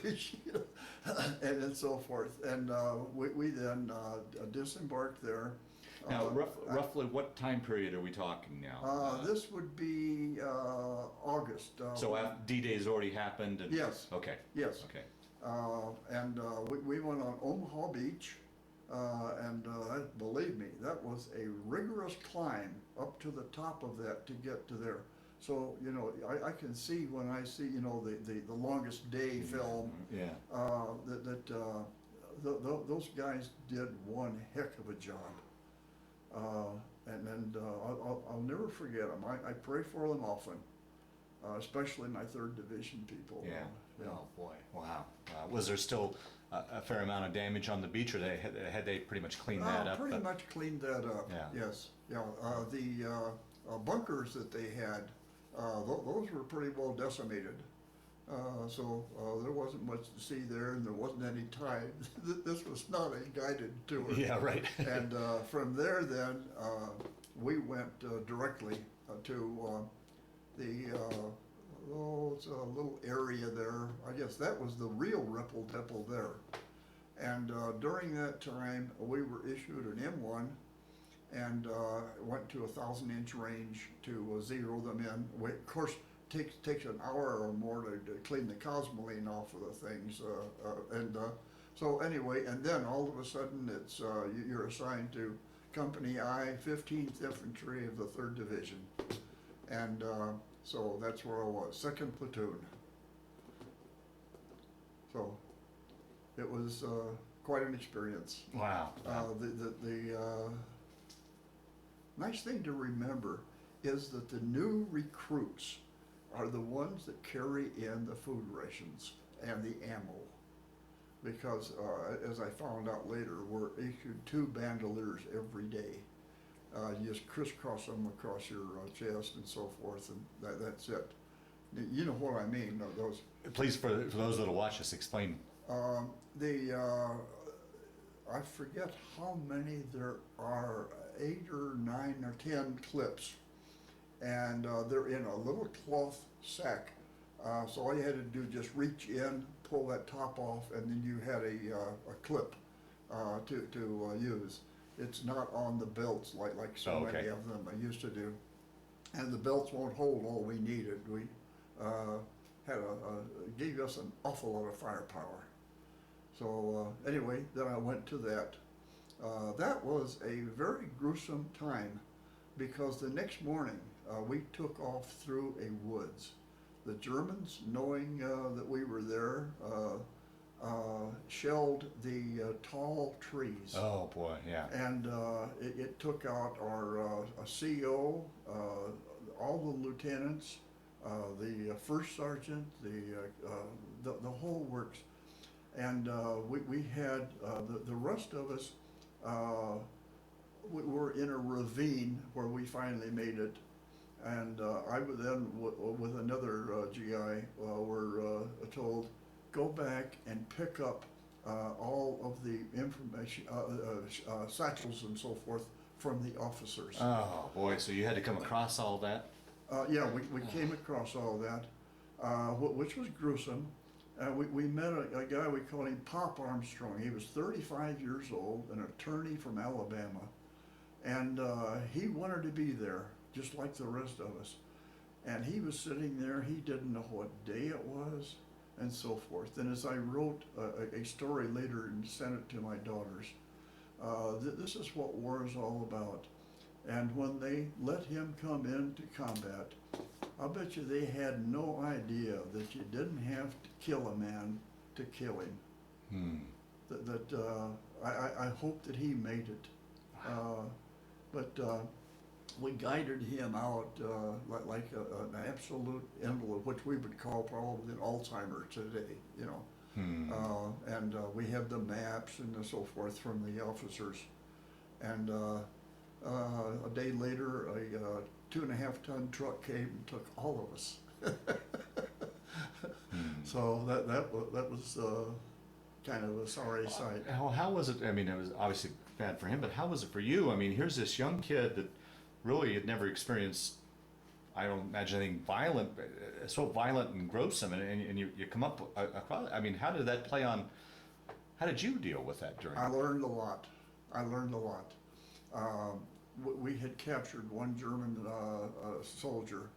fish, and so forth. And we then disembarked there. Now, roughly what time period are we talking now? This would be August. So D-Day's already happened? And, yes. Okay. Yes. Okay. And we went on Omaha Beach, and believe me, that was a rigorous climb up to the top of that to get to there. So, you know, I can see when I see, you know, the longest day film, Yeah. those guys did one heck of a job. And I'll never forget them. I pray for them often, especially my 3rd Division people. Yeah. Oh boy. Wow. Was there still a fair amount of damage on the beach, or had they pretty much cleaned that up? Pretty much cleaned that up. Yeah. Yes. Yeah. The bunkers that they had, those were pretty well decimated. So there wasn't much to see there, and there wasn't any tide. This was not a guided tour. Yeah, right. And from there, then we went directly to it's a little area there. I guess that was the real Ripple Dipple there. And during that time, we were issued an M1, and went to 1,000-inch range to zero them in. Of course, takes an hour or more to clean the cosmoline off of the things, so anyway, and then all of a sudden it's you're assigned to Company I, 15th Infantry of the 3rd Division, and so that's where I was, 2nd Platoon. So it was quite an experience. Wow. The nice thing to remember is that the new recruits are the ones that carry in the food rations and the ammo. Because, as I found out later, we're issued 2 bandoliers every day. You just crisscross them across your chest and so forth, and that's it. You know what I mean, those. Please, for those that'll watch us, explain. I forget how many there are, 8 or 9 or 10 clips. And they're in a little cloth sack. So all you had to do just reach in, pull that top off, and then you had a clip to use. It's not on the belts like so many of them I used to do. And the belts won't hold all we needed. We gave us an awful lot of firepower. So anyway, then I went to that. That was a very gruesome time, because the next morning we took off through a woods. The Germans, knowing that we were there, shelled the tall trees. Oh boy, yeah. And it took out our CO, all the lieutenants, the first sergeant, the whole works. And we had the rest of us. We were in a ravine where we finally made it, and I would then, with another GI, were told, go back and pick up all of the information, satchels and so forth from the officers. Oh boy, so you had to come across all that? Yeah, we came across all that, which was gruesome. We met a guy, we called him Pop Armstrong. He was 35 years old, an attorney from Alabama. And he wanted to be there, just like the rest of us. And he was sitting there, he didn't know what day it was, and so forth. And as I wrote a story later and sent it to my daughters, this is what war is all about. And when they let him come into combat, I'll bet you they had no idea that you didn't have to kill a man to kill him. I hope that he made it. But we guided him out like an absolute envelope, which we would call probably an Alzheimer today, you know. And we had the maps and so forth from the officers. And a day later, a 2.5-ton truck came and took all of us. So that was kind of a sorry sight. How was it? I mean, it was obviously bad for him, but how was it for you? I mean, here's this young kid that really had never experienced I don't imagine anything violent, so violent and gruesome, and you come up across. I mean, how did that play on? How did you deal with that during? I learned a lot. I learned a lot. We had captured one German soldier,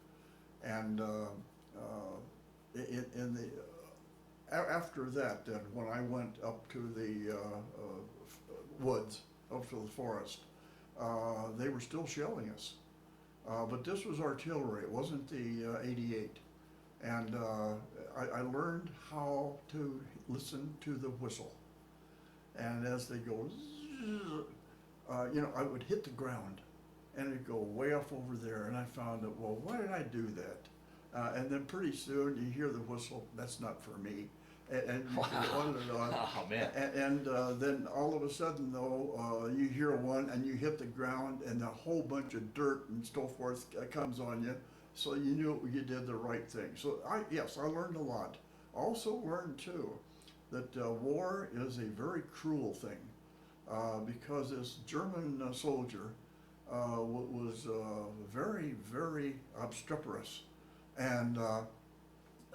and in the after that, then when I went up to the woods, up to the forest, they were still shelling us. But this was artillery. It wasn't the 88, and I learned how to listen to the whistle. And as they go, I would hit the ground, and it'd go way off over there. And I found that, well, why did I do that? And then pretty soon you hear the whistle. That's not for me. And you go on and on. Oh man! And then all of a sudden, though, you hear one, and you hit the ground, and a whole bunch of dirt and so forth comes on you. So you knew you did the right thing. So yes, I learned a lot. Also learned too that war is a very cruel thing, because this German soldier was very, very obstreperous. And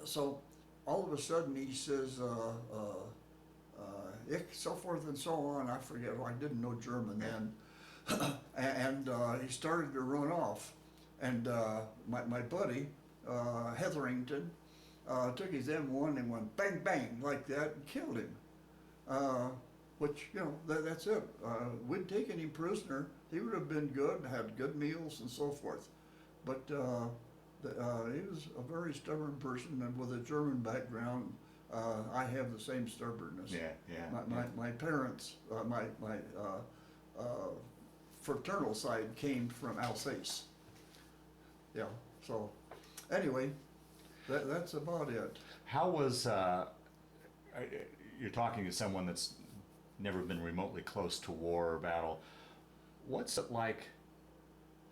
so all of a sudden he says, ich, so forth and so on. I forget, I didn't know German then. And he started to run off. And my buddy, Hetherington, took his M1 and went bang, bang, like that, and killed him. Which, that's it. We'd taken him prisoner. He would have been good, had good meals and so forth. But he was a very stubborn person, and with a German background, I have the same stubbornness. Yeah. My parents, my fraternal side came from Alsace. Yeah, so anyway, that's about it. How was you're talking to someone that's never been remotely close to war or battle? What's it like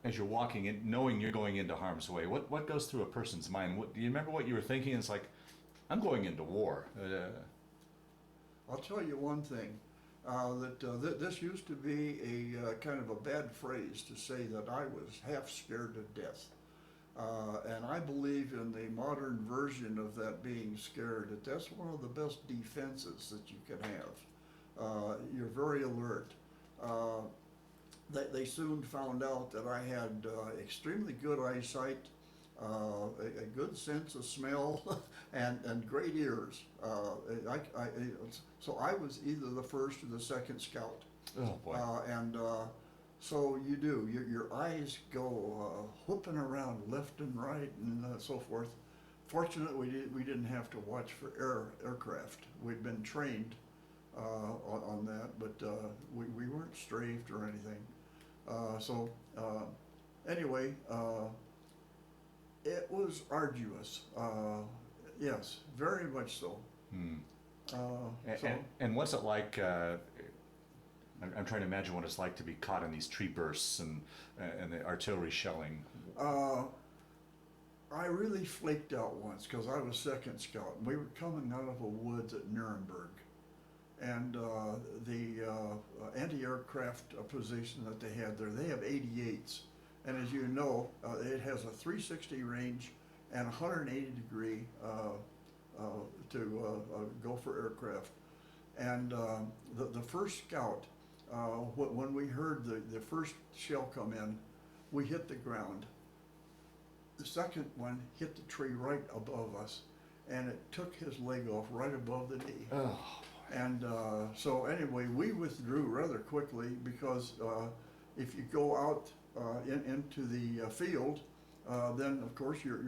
as you're walking in, knowing you're going into harm's way? What goes through a person's mind? Do you remember what you were thinking? It's like, I'm going into war. I'll tell you one thing, this used to be a kind of a bad phrase to say that I was half scared to death. And I believe in the modern version of that being scared, that's one of the best defenses that you can have. You're very alert. They soon found out that I had extremely good eyesight, a good sense of smell, and great ears. So I was either the first or the second scout. Oh boy. So you do, your eyes go whooping around left and right and so forth. Fortunately, we didn't have to watch for aircraft. We'd been trained on that, but we weren't strafed or anything. Anyway, it was arduous. Yes, very much so. And what's it like? I'm trying to imagine what it's like to be caught in these tree bursts and the artillery shelling. I really flaked out once because I was second scout. We were coming out of a woods at Nuremberg, and the anti-aircraft position that they had there, they have 88s, and as you know, it has a 360 range and 180 degree to go for aircraft. And the first scout, when we heard the first shell come in, we hit the ground. The second one hit the tree right above us, and it took his leg off right above the knee. Oh. And so anyway, we withdrew rather quickly because if you go out into the field, then of course you're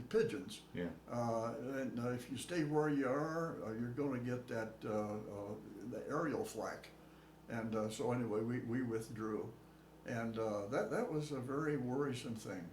pigeons. Yeah. And if you stay where you are, you're going to get that the aerial flak. And so anyway, we withdrew, and that was a very worrisome thing.